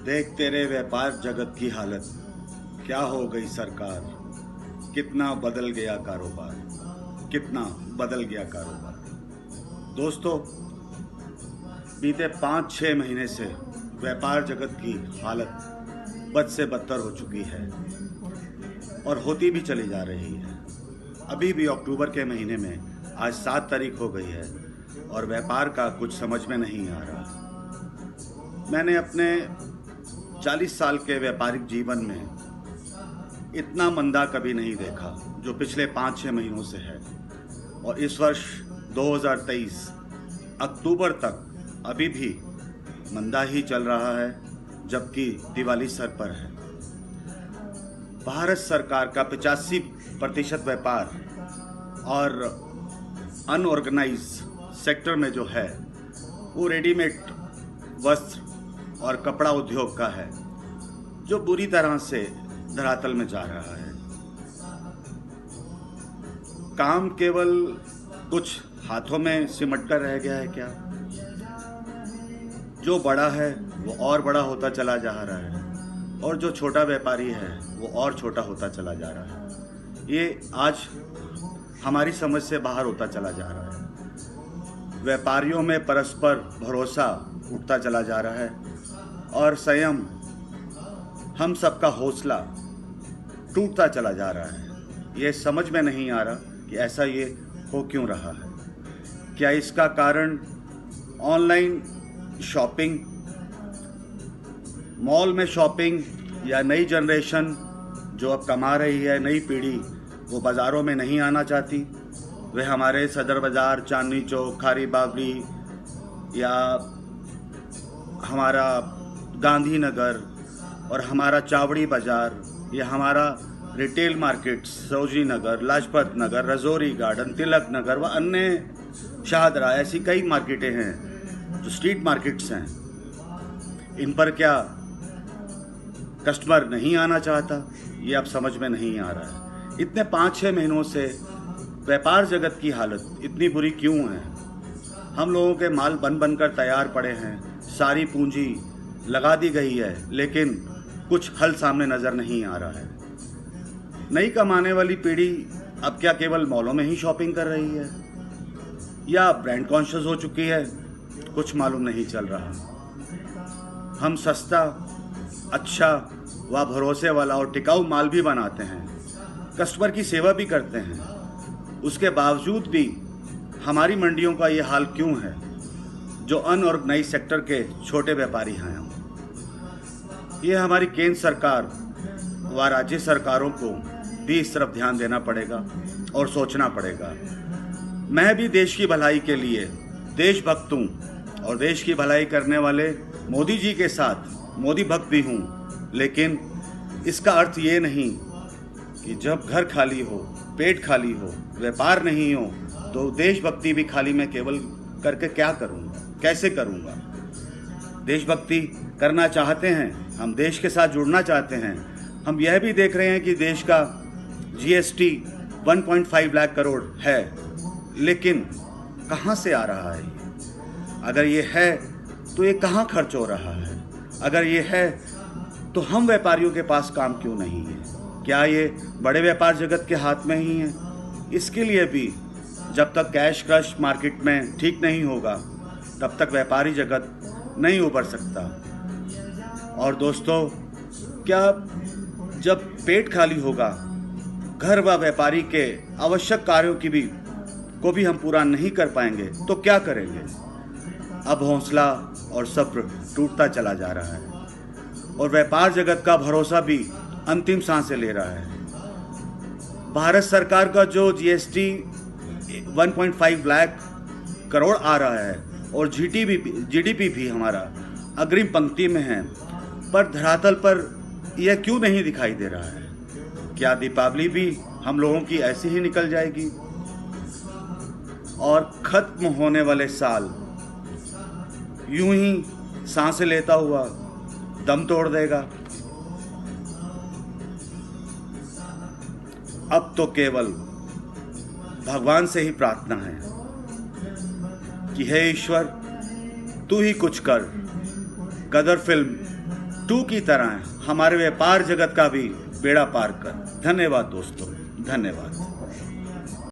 देख तेरे व्यापार जगत की हालत क्या हो गई सरकार। कितना बदल गया कारोबार, कितना बदल गया कारोबार। दोस्तों, बीते 5-6 महीने से व्यापार जगत की हालत बद से बदतर हो चुकी है और होती भी चली जा रही है। अभी भी अक्टूबर के महीने में आज 7 तारीख हो गई है और व्यापार का कुछ समझ में नहीं आ रहा। मैंने अपने 40 साल के व्यापारिक जीवन में इतना मंदा कभी नहीं देखा जो पिछले 5-6 महीनों से है। और इस वर्ष 2023 अक्टूबर तक अभी भी मंदा ही चल रहा है, जबकि दिवाली सर पर है। भारत सरकार का 85% व्यापार और अनऑर्गेनाइज सेक्टर में जो है वो रेडीमेड वस्त्र और कपड़ा उद्योग का है, जो बुरी तरह से धरातल में जा रहा है। काम केवल कुछ हाथों में सिमट कर रह गया है क्या? जो बड़ा है वो और बड़ा होता चला जा रहा है और जो छोटा व्यापारी है वो और छोटा होता चला जा रहा है। ये आज हमारी समझ से बाहर होता चला जा रहा है। व्यापारियों में परस्पर भरोसा उठता चला जा रहा है और संयम, हम सबका हौसला टूटता चला जा रहा है। ये समझ में नहीं आ रहा कि ऐसा ये हो क्यों रहा है। क्या इसका कारण ऑनलाइन शॉपिंग, मॉल में शॉपिंग, या नई जनरेशन जो अब कमा रही है, नई पीढ़ी वो बाज़ारों में नहीं आना चाहती? वे हमारे सदर बाज़ार, चांदनी चौक, खारी बावली या हमारा गांधीनगर और हमारा चावड़ी बाज़ार या हमारा retail market Sarojini Nagar, Lajpat Nagar, Rajouri garden, Tilak Nagar व अन्य शाहदरा, ऐसी कई मार्केटें हैं जो स्ट्रीट मार्केट्स हैं। इन पर क्या कस्टमर नहीं आना चाहता? ये अब समझ में नहीं आ रहा है। इतने 5-6 महीनों से व्यापार जगत की हालत इतनी बुरी क्यों है? हम लोगों के माल बन कर तैयार पड़े हैं, सारी पूंजी लगा दी गई है, लेकिन कुछ हल सामने नज़र नहीं आ रहा है। नई कमाने वाली पीढ़ी अब क्या केवल मॉलों में ही शॉपिंग कर रही है या ब्रांड कॉन्शियस हो चुकी है? कुछ मालूम नहीं चल रहा। हम सस्ता, अच्छा व भरोसे वाला और टिकाऊ माल भी बनाते हैं, कस्टमर की सेवा भी करते हैं। उसके बावजूद भी हमारी मंडियों का ये हाल क्यों है? जो अनऑर्गेनाइज सेक्टर के छोटे व्यापारी हैं, ये हमारी केंद्र सरकार व राज्य सरकारों को भी इस तरफ ध्यान देना पड़ेगा और सोचना पड़ेगा। मैं भी देश की भलाई के लिए देशभक्त हूँ और देश की भलाई करने वाले मोदी जी के साथ मोदी भक्त भी हूँ, लेकिन इसका अर्थ ये नहीं कि जब घर खाली हो, पेट खाली हो, व्यापार नहीं हो तो देशभक्ति भी खाली मैं केवल करके क्या करूँगा, कैसे करूँगा? देशभक्ति करना चाहते हैं, हम देश के साथ जुड़ना चाहते हैं। हम यह भी देख रहे हैं कि देश का GST 1.5 लाख करोड़ है, लेकिन कहाँ से आ रहा है? अगर ये है तो ये कहाँ खर्च हो रहा है? अगर ये है तो हम व्यापारियों के पास काम क्यों नहीं है? क्या ये बड़े व्यापार जगत के हाथ में ही है? इसके लिए भी जब तक कैश क्रश मार्केट में ठीक नहीं होगा तब तक व्यापारी जगत नहीं उभर सकता। और दोस्तों, क्या जब पेट खाली होगा, घर व व्यापारी के आवश्यक कार्यों को भी हम पूरा नहीं कर पाएंगे तो क्या करेंगे? अब हौसला और सब्र टूटता चला जा रहा है और व्यापार जगत का भरोसा भी अंतिम सांसें ले रहा है। भारत सरकार का जो GST 1.5 लाख करोड़ आ रहा है और GDP भी हमारा अग्रिम पंक्ति में है, पर धरातल पर यह क्यों नहीं दिखाई दे रहा है? क्या दीपावली भी हम लोगों की ऐसी ही निकल जाएगी और खत्म होने वाले साल यूं ही सांसें लेता हुआ दम तोड़ देगा? अब तो केवल भगवान से ही प्रार्थना है कि हे ईश्वर, तू ही कुछ कर। गदर फिल्म 2 की तरह हमारे व्यापार जगत का भी बेड़ा पार कर। धन्यवाद दोस्तों, धन्यवाद।